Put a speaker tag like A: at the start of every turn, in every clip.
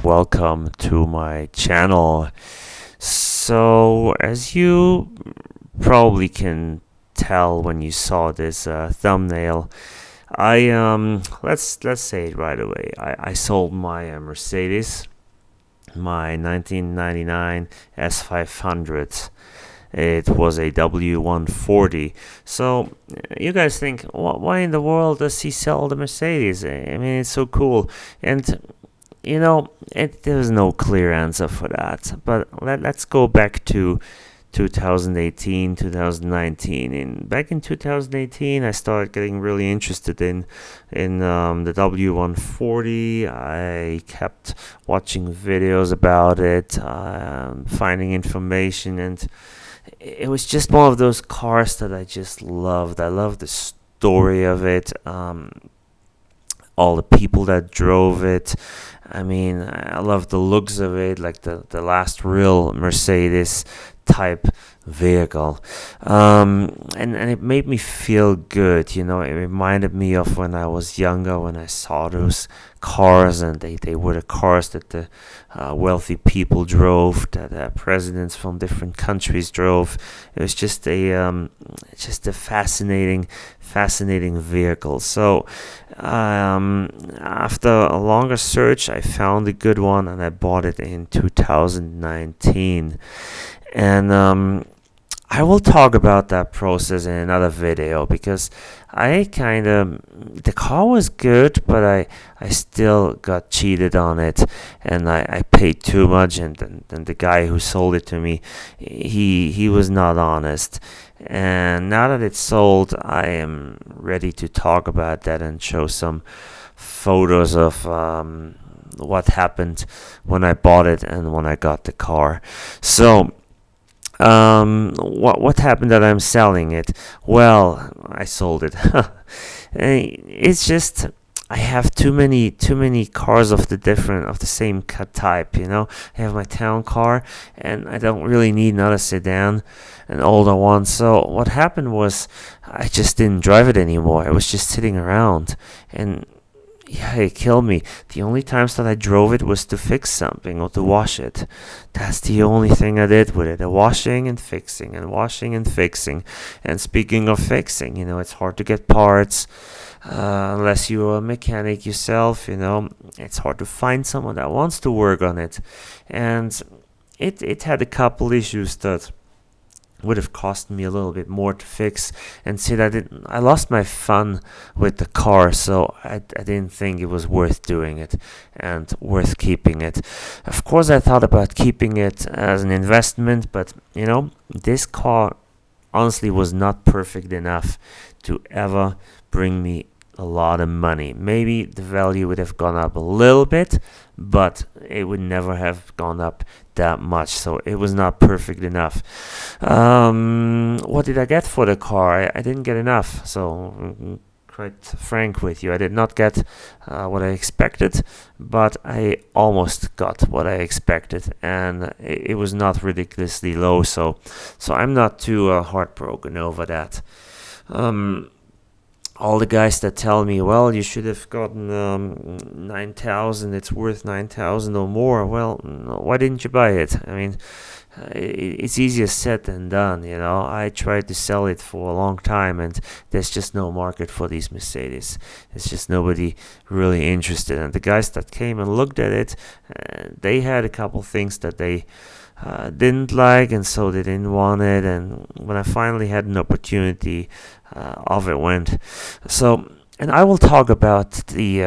A: welcome to my channel. So, as you probably can tell when you saw this thumbnail, let's say it right away. I sold my Mercedes, my 1999 S500. It was a W140. So you guys think, why in the world does he sell the Mercedes? I mean, it's so cool. And there's no clear answer for that. But let's go back to 2018, 2019. And back in 2018, I started getting really interested in the W140. I kept watching videos about it, finding information, and it was just one of those cars that I just loved. I loved the story of it, all the people that drove it. I mean, I loved the looks of it, like the last real Mercedes type vehicle, and it made me feel good. It reminded me of when I was younger, when I saw those cars, and they were the cars that the wealthy people drove, that presidents from different countries drove. It was just a fascinating vehicle. So after a longer search, I found a good one, and I bought it in 2019. And I will talk about that process in another video, because the car was good, but I still got cheated on it, and I paid too much, and the guy who sold it to me, he was not honest. And now that it's sold, I am ready to talk about that and show some photos of what happened when I bought it and when I got the car. So what happened that I'm selling it? Well, I sold it. It's just I have too many cars of the same type. I have my town car, and I don't really need another sedan, an older one. So what happened was I just didn't drive it anymore. It was just sitting around, and yeah, it killed me. The only times that I drove it was to fix something or to wash it. That's the only thing I did with it. Washing and fixing and washing and fixing. And speaking of fixing, it's hard to get parts unless you're a mechanic yourself. It's hard to find someone that wants to work on it. And it had a couple issues that would have cost me a little bit more to fix, and see that I lost my fun with the car, so I didn't think it was worth doing it and worth keeping it. Of course, I thought about keeping it as an investment, but this car honestly was not perfect enough to ever bring me a lot of money. Maybe the value would have gone up a little bit, but it would never have gone up that much. So it was not perfect enough. What did I get for the car? I didn't get enough. So quite frank with you, I did not get what I expected, but I almost got what I expected, and it was not ridiculously low. So I'm not too heartbroken over that. All the guys that tell me, well, you should have gotten 9,000, it's worth 9,000 or more. Well, why didn't you buy it? I mean, it's easier said than done. I tried to sell it for a long time, and there's just no market for these Mercedes. There's just nobody really interested. And the guys that came and looked at it, they had a couple things that they didn't like, and so they didn't want it. And when I finally had an opportunity, off it went. So, and I will talk about the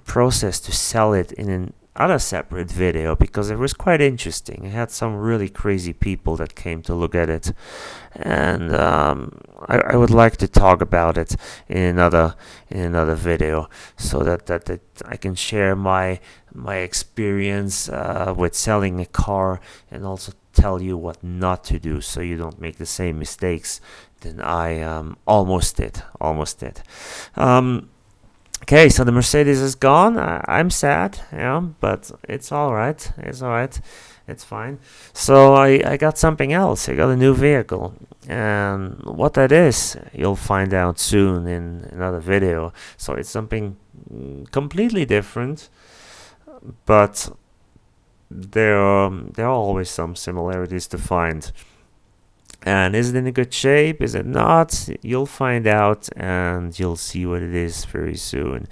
A: process to sell it in another separate video, because it was quite interesting. It had some really crazy people that came to look at it, and I would like to talk about it in another video, so that I can share my experience with selling a car, and also tell you what not to do, so you don't make the same mistakes than I almost did. Okay, so the Mercedes is gone. I'm sad, but it's all right. It's fine. So I got something else. I got a new vehicle, and what that is, you'll find out soon in another video. So it's something completely different, but there are always some similarities to find. And is it in a good shape? Is it not? You'll find out, and you'll see what it is very soon.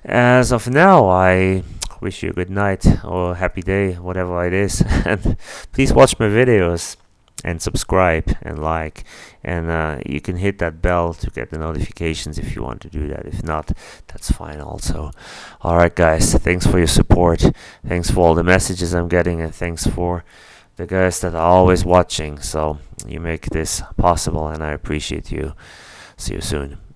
A: As of now, I wish you a good night or a happy day, whatever it is. And please watch my videos and subscribe and like. And you can hit that bell to get the notifications if you want to do that. If not, that's fine also. Alright, guys, thanks for your support. Thanks for all the messages I'm getting, and thanks for the guys that are always watching. So you make this possible, and I appreciate you. See you soon.